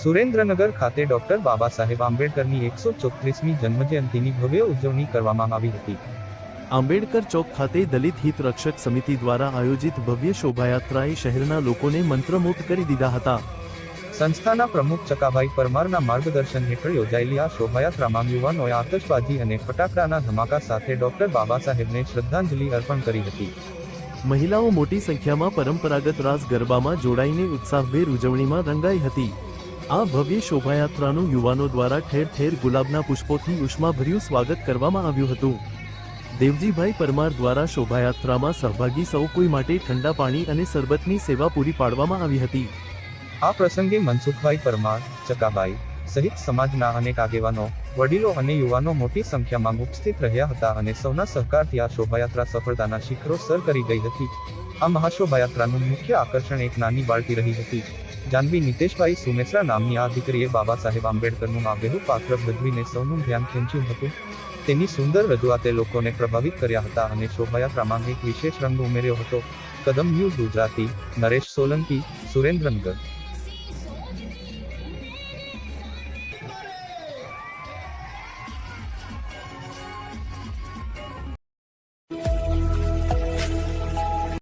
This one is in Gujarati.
સુરેન્દ્રનગર ખાતે ડોક્ટર બાબા સાહેબ આંબેડકરની 134મી જન્મજયંતિની ભવ્ય ઉજવણી કરવામાં આવી હતી। આંબેડકર ચોક ખાતે દલિત હિત રક્ષક સમિતિ દ્વારા આયોજિત ભવ્ય શોભાયાત્રાએ શહેરના લોકોને મંત્રમુગ્ધ કરી દીધા હતા। સંસ્થાના પ્રમુખ ચકાભાઈ પરમારના માર્ગદર્શન હેઠળ યોજાયેલી આ શોભાયાત્રામાં યુવાનોએ આતશબાજી અને ફટાકડાના ધમાકા સાથે ડોક્ટર બાબા સાહેબને શ્રદ્ધાંજલિ અર્પણ કરી હતી। મહિલાઓ મોટી સંખ્યામાં પરંપરાગત રાસ ગરબામાં જોડાઈને ઉત્સાહભેર ઉજવણીમાં રંગાઈ હતી। આ ભવ્ય શોભાયાત્રાનું યુવાનો દ્વારા ઠેર ઠેર ગુલાબના પુષ્પોથી ઉષ્માભર્યું સ્વાગત કરવામાં આવ્યું હતું। દેવજીભાઈ પરમાર દ્વારા શોભાયાત્રામાં સહભાગી સૌ કોઈ માટે ઠંડા પાણી અને શરબતની સેવા પૂરી પાડવામાં આવી હતી। આ પ્રસંગે મનસુખભાઈ પરમાર, ચકાભાઈ સહિત સમાજના અનેક આગેવાનો, વડીલો અને યુવાનો મોટી સંખ્યામાં ઉપસ્થિત રહ્યા હતા અને સૌના સહકારથી આ શોભાયાત્રા સફળતાના શિખરો સર કરી ગઈ હતી। આ મહાશોભાયાત્રાનું મુખ્ય આકર્ષણ એક નાની બાળકી રહી હતી। જાનવી નિતેશભાઈ સુમેસરા નામની આ દીકરીએ બાબા સાહેબ આંબેડકરનું આબેહૂબ પાત્ર ભજવીને સૌનું ધ્યાન ખેંચ્યું હતું। તેની સુંદર રજૂઆતે લોકોને પ્રભાવિત કર્યા હતા અને શોભાયાત્રામાં એક વિશેષ રંગ ઉમેર્યો હતો। કદમ ન્યૂઝ ગુજરાતી, નરેશ સોલંકી, સુરેન્દ્રનગર।